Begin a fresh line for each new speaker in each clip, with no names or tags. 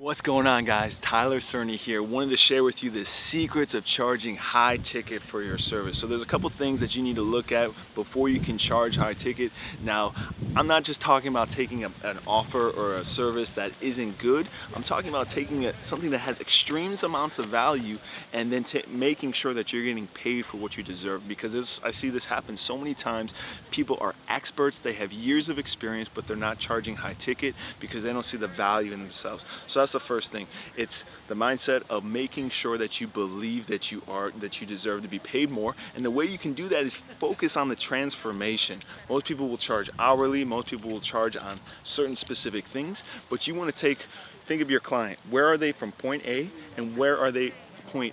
What's going on, guys? Tyler Cerny here. Wanted to share with you the secrets of charging high ticket for your service. So there's a couple things that you need to look at before you can charge high ticket. Now, I'm not just talking about taking an offer or a service that isn't good. I'm talking about taking something that has extreme amounts of value and then making sure that you're getting paid for what you deserve, because I see this happen so many times. People are experts, they have years of experience, but they're not charging high ticket because they don't see the value in themselves. So that's the first thing. It's the mindset of making sure that you believe that you deserve to be paid more. And the way you can do that is focus on the transformation. Most people will charge hourly, most people will charge on certain specific things, but you want to think of your client. Where are they from point A and where are they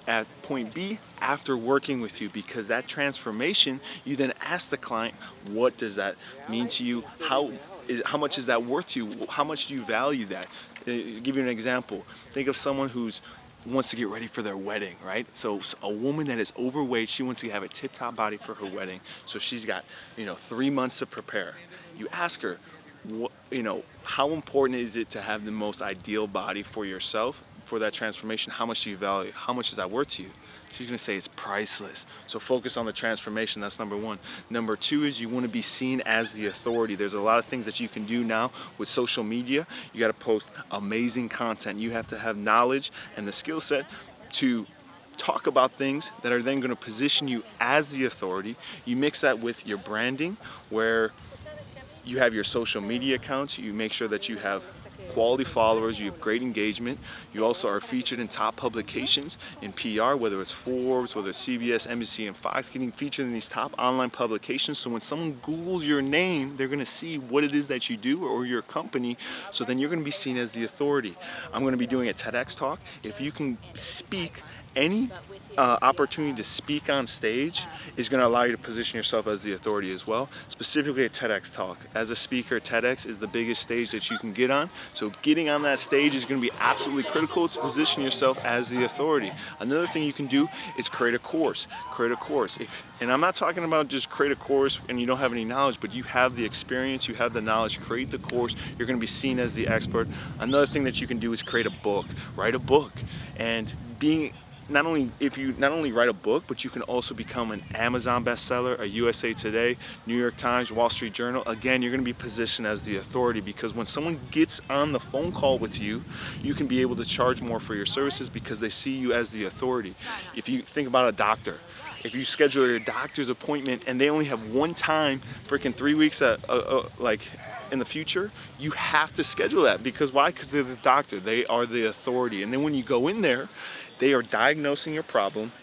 at point B after working with you? Because that transformation, you then ask the client, what does that mean to you? How much is that worth to you? How much do you value that? I'll give you an example. Think of someone who's wants to get ready for their wedding, right? So a woman that is overweight, she wants to have a tip-top body for her wedding. So she's got, 3 months to prepare. You ask her, how important is it to have the most ideal body for yourself, for that transformation? How much do you value? How much is that worth to you? She's gonna say it's priceless. So focus on the transformation, that's number one. Number two is you wanna be seen as the authority. There's a lot of things that you can do now with social media. You gotta post amazing content. You have to have knowledge and the skill set to talk about things that are then gonna position you as the authority. You mix that with your branding, where you have your social media accounts. You make sure that you have quality followers, you have great engagement. You also are featured in top publications in PR, whether it's Forbes, whether it's CBS, NBC, and Fox, getting featured in these top online publications. So when someone Googles your name, they're gonna see what it is that you do or your company. So then you're gonna be seen as the authority. I'm gonna be doing a TEDx talk. If you can speak, any opportunity to speak on stage is going to allow you to position yourself as the authority as well. Specifically a TEDx talk. As a speaker, TEDx is the biggest stage that you can get on. So getting on that stage is going to be absolutely critical to position yourself as the authority. Another thing you can do is create a course. Create a course. And I'm not talking about just create a course and you don't have any knowledge, but you have the experience, you have the knowledge. Create the course. You're going to be seen as the expert. Another thing that you can do is create a book. Write a book. And not only write a book, but you can also become an Amazon bestseller, a USA Today, New York Times, Wall Street Journal. Again, you're going to be positioned as the authority, because when someone gets on the phone call with you, you can be able to charge more for your services because they see you as the authority. If you think about a doctor, if you schedule your doctor's appointment and they only have one time, freaking 3 weeks in the future, you have to schedule that. Because why? Because they're the doctor. They are the authority. And then when you go in there, they are diagnosing your problem,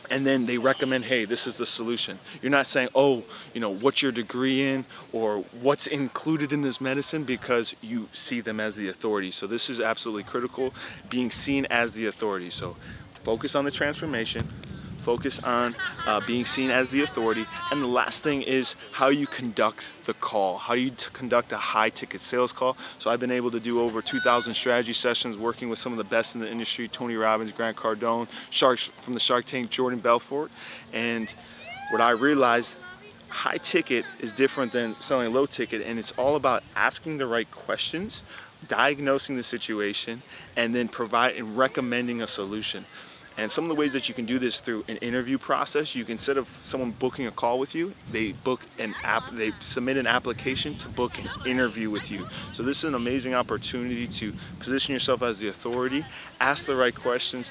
and then they recommend, hey, this is the solution. You're not saying, what's your degree in or what's included in this medicine, because you see them as the authority. So this is absolutely critical, being seen as the authority. So focus on the transformation. Focus on being seen as the authority. And the last thing is how you conduct the call, how you conduct a high ticket sales call. So I've been able to do over 2,000 strategy sessions working with some of the best in the industry, Tony Robbins, Grant Cardone, Sharks from the Shark Tank, Jordan Belfort. And what I realized, high ticket is different than selling low ticket, and it's all about asking the right questions, diagnosing the situation, and then recommending a solution. And some of the ways that you can do this through an interview process, you can, instead of someone booking a call with you, they submit an application to book an interview with you. So this is an amazing opportunity to position yourself as the authority, ask the right questions.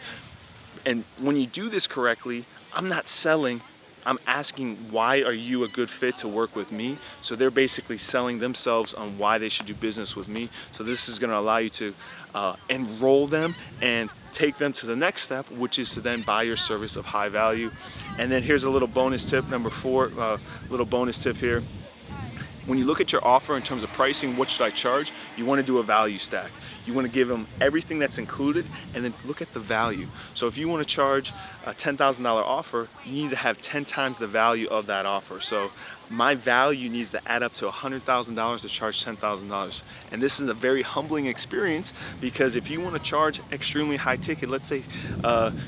And when you do this correctly, I'm not selling, I'm asking, why are you a good fit to work with me? So they're basically selling themselves on why they should do business with me. So this is gonna allow you to enroll them and take them to the next step, which is to then buy your service of high value. And then here's a little bonus tip, number 4, little bonus tip here. When you look at your offer in terms of pricing, what should I charge? You want to do a value stack. You want to give them everything that's included and then look at the value. So if you want to charge a $10,000 offer, you need to have 10 times the value of that offer. So my value needs to add up to $100,000 to charge $10,000. And this is a very humbling experience, because if you want to charge extremely high ticket, let's say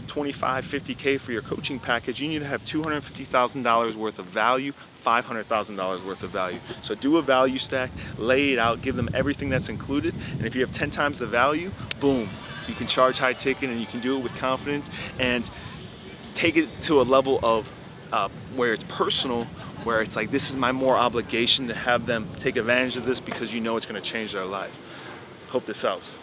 25, 50K for your coaching package, you need to have $250,000 worth of value, $500,000 worth of value. So do a value stack, lay it out, give them everything that's included, and if you have 10 times the value, boom, you can charge high ticket and you can do it with confidence and take it to a level of where it's personal, where it's like, this is my more obligation to have them take advantage of this because you know it's going to change their life. Hope this helps.